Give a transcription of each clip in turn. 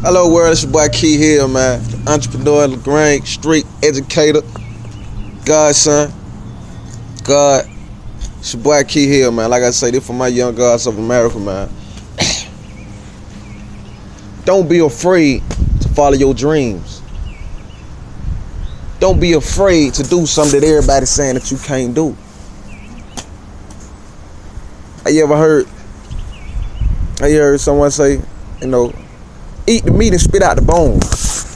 Hello world, it's your boy Key here, man. Entrepreneur, LaGrange, street educator, godson, God. It's your boy Key here, man. Like I say, this for my young gods of America, man. Don't be afraid to follow your dreams. Don't be afraid to do something that everybody's saying that you can't do. Have you ever heard someone say, eat the meat and spit out the bones.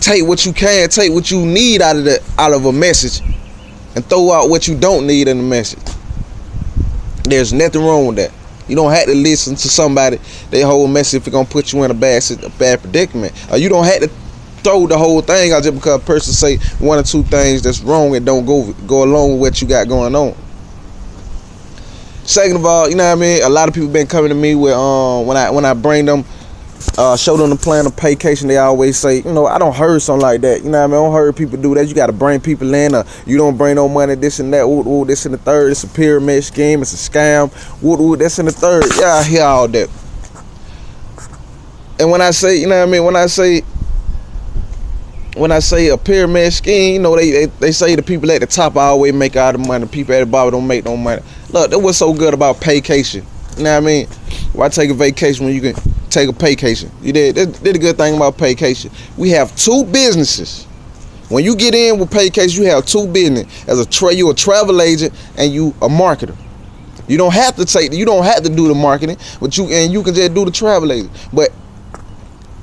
Take what you can, take what you need out of a message, and throw out what you don't need in the message. There's nothing wrong with that. You don't have to listen to somebody their whole message if it's gonna put you in a bad predicament. Or you don't have to throw the whole thing out just because a person say one or two things that's wrong and don't go along with what you got going on. Second of all, you know what I mean? A lot of people been coming to me with when I bring them, show them the plan of Paycation, they always say, I don't heard something like that. You know what I mean? I don't heard people do that. You got to bring people in, or you don't bring no money, this and that. Ooh, this and the third. It's a pyramid scheme. It's a scam. Ooh, this and the third. Yeah, I hear all that. And when I say, you know what I mean? When I say a pyramid scheme, they say the people at the top always make all the money. The people at the bottom don't make no money. Look, that was so good about Paycation. You know what I mean? Why take a vacation when you can take a Paycation? You did a good thing about Paycation. We have two businesses. When you get in with Paycation, you have two businesses. You a travel agent and you a marketer. You don't have to do the marketing, but you can just do the travel agent. But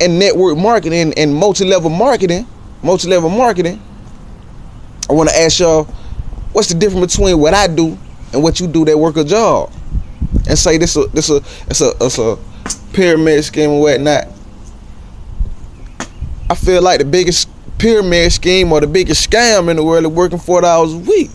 in network marketing and multi-level marketing, I want to ask y'all, what's the difference between what I do and what you do that work a job? And say this a pyramid scheme and whatnot. I feel like the biggest pyramid scheme or the biggest scam in the world is working 40 hours a week,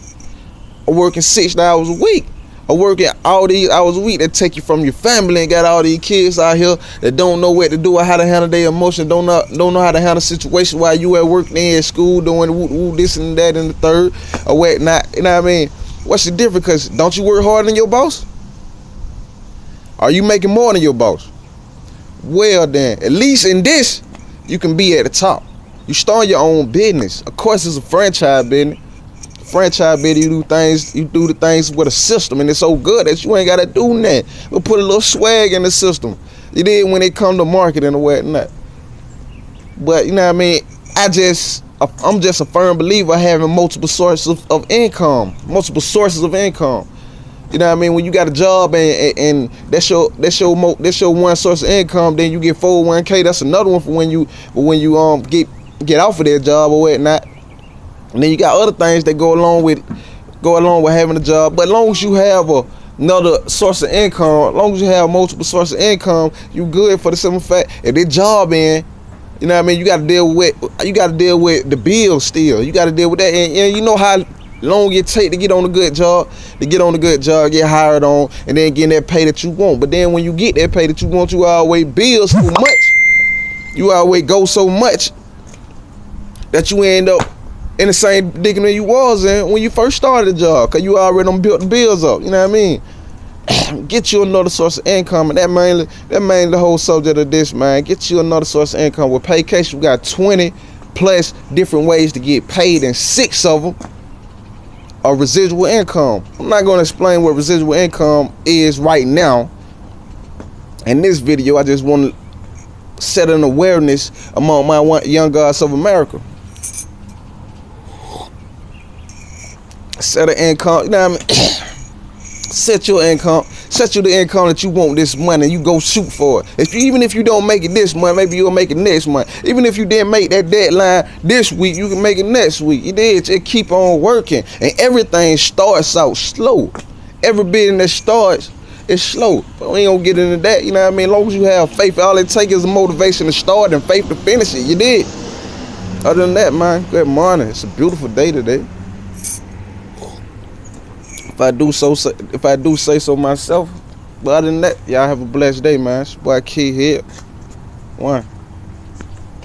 or working 6 hours a week, or working all these hours a week that take you from your family and got all these kids out here that don't know what to do or how to handle their emotions, don't know how to handle situations while you at work, then at school doing this and that and the third or whatnot. You know what I mean? What's the difference? Because don't you work harder than your boss? Are you making more than your boss? Well then, at least in this, you can be at the top. You start your own business. Of course, it's a franchise business. Franchise business, you do the things with a system, and it's so good that you ain't gotta do that. We'll put a little swag in the system. You did when it come to marketing or whatnot. But you know what I mean? I'm just a firm believer of having multiple sources of income. You know what I mean? When you got a job and that's your one source of income, then you get 401k. That's another one for when you get off of that job or whatnot. And then you got other things that go along with having a job. But as long as you have another source of income, as long as you have multiple sources of income, you good for the simple fact if that job in, you know what I mean, you got to deal with the bills still. You got to deal with that, and you know how long it take to get on a good job, get hired on, and then get that pay that you want. But then when you get that pay that you want, you always bill so much. You always go so much that you end up in the same predicament you was in when you first started the job, because you already done built the bills up. You know what I mean? Get you another source of income, and that mainly the whole subject of this, man. Get you another source of income. With Paycation, we got 20 plus different ways to get paid, and 6 of them are residual income. I'm not going to explain what residual income is right now. In this video, I just want to set an awareness among my young gods of America. Set an income, you know what I mean? Set you the income that you want this month, and you go shoot for it. Even if you don't make it this month, maybe you'll make it next month. Even if you didn't make that deadline this week, you can make it next week. You did. Just keep on working, and everything starts out slow. Every business that starts is slow, but we ain't gonna get into that. You know what I mean? As long as you have faith, all it takes is a motivation to start and faith to finish it. You did. Other than that, man, good morning. It's a beautiful day today. If I do say so myself. But other than that, y'all have a blessed day, man. It's your boy Key here. One.